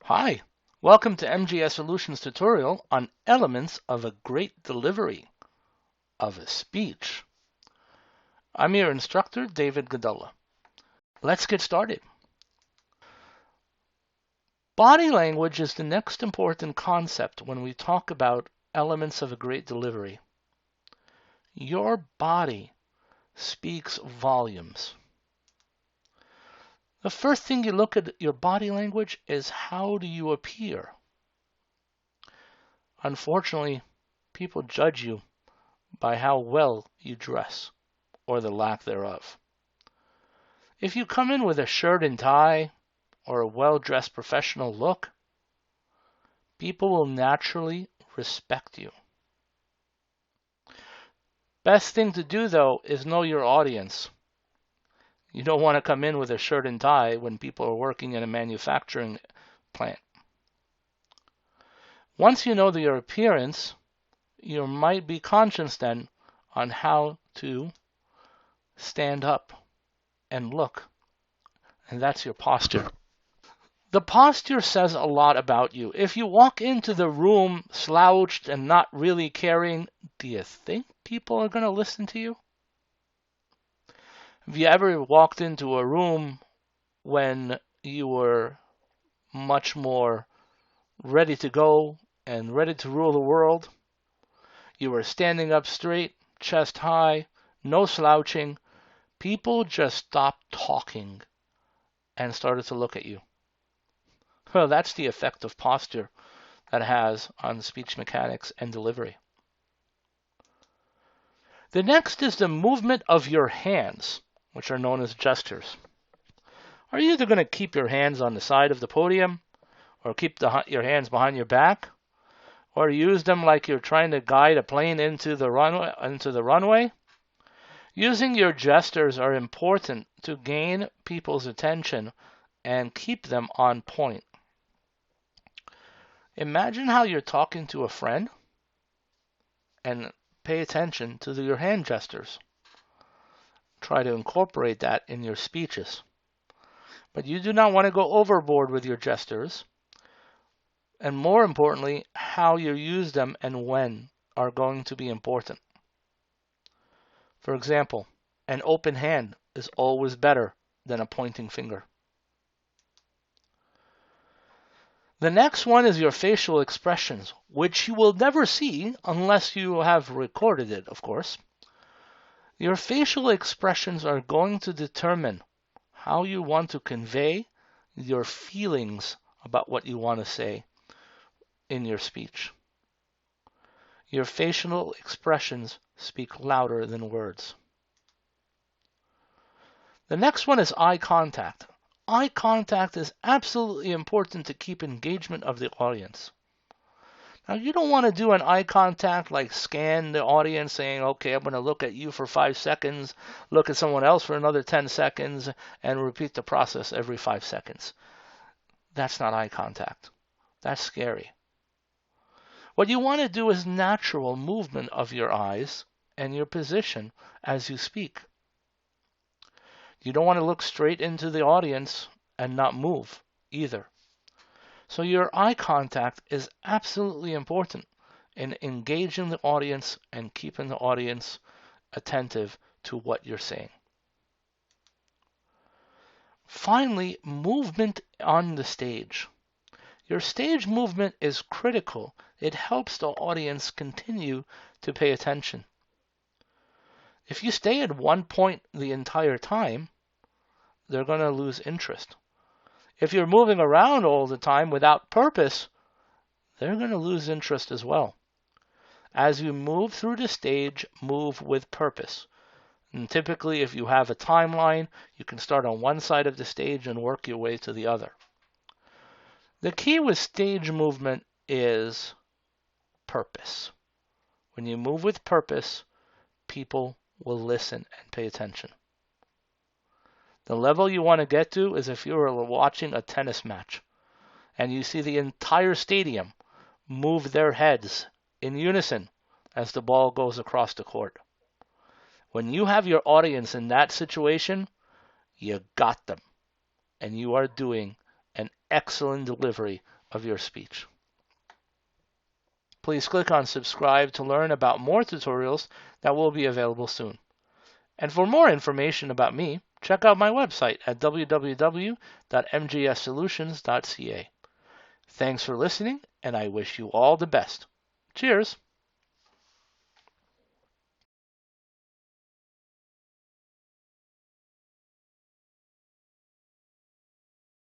Hi, welcome to MGS Solutions tutorial on elements of a great delivery of a speech. I'm your instructor, David Gadallah. Let's get started. Body language is the next important concept when we talk about elements of a great delivery. Your body speaks volumes. The first thing you look at your body language is how do you appear? Unfortunately, people judge you by how well you dress or the lack thereof. If you come in with a shirt and tie or a well-dressed professional look, people will naturally respect you. Best thing to do, though, is know your audience. You don't want to come in with a shirt and tie when people are working in a manufacturing plant. Once you know your appearance, you might be conscious then on how to stand up and look, and that's your posture. The posture says a lot about you. If you walk into the room slouched and not really caring, do you think people are going to listen to you? Have you ever walked into a room when you were much more ready to go and ready to rule the world? You were standing up straight, chest high, no slouching. People just stopped talking and started to look at you. Well, that's the effect of posture that has on speech mechanics and delivery. The next is the movement of your hands, which are known as gestures. Are you either going to keep your hands on the side of the podium or keep your hands behind your back or use them like you're trying to guide a plane into the runway? Using your gestures are important to gain people's attention and keep them on point. Imagine how you're talking to a friend and pay attention to your hand gestures. Try to incorporate that in your speeches. But you do not want to go overboard with your gestures. And more importantly, how you use them and when are going to be important. For example, an open hand is always better than a pointing finger. The next one is your facial expressions, which you will never see unless you have recorded it, of course. Your facial expressions are going to determine how you want to convey your feelings about what you want to say in your speech. Your facial expressions speak louder than words. The next one is eye contact. Eye contact is absolutely important to keep engagement of the audience. Now, you don't want to do an eye contact like scan the audience saying, okay, I'm going to look at you for 5 seconds, look at someone else for another 10 seconds, and repeat the process every 5 seconds. That's not eye contact. That's scary. What you want to do is natural movement of your eyes and your position as you speak. You don't want to look straight into the audience and not move either. So your eye contact is absolutely important in engaging the audience and keeping the audience attentive to what you're saying. Finally, movement on the stage. Your stage movement is critical. It helps the audience continue to pay attention. If you stay at one point the entire time, they're going to lose interest. If you're moving around all the time without purpose, they're going to lose interest as well. As you move through the stage, move with purpose. And typically, if you have a timeline, you can start on one side of the stage and work your way to the other. The key with stage movement is purpose. When you move with purpose, people will listen and pay attention. The level you want to get to is if you're watching a tennis match and you see the entire stadium move their heads in unison as the ball goes across the court. When you have your audience in that situation, you got them, and you are doing an excellent delivery of your speech. Please click on subscribe to learn about more tutorials that will be available soon. And for more information about me, check out my website at www.mgssolutions.ca. Thanks for listening, and I wish you all the best. Cheers!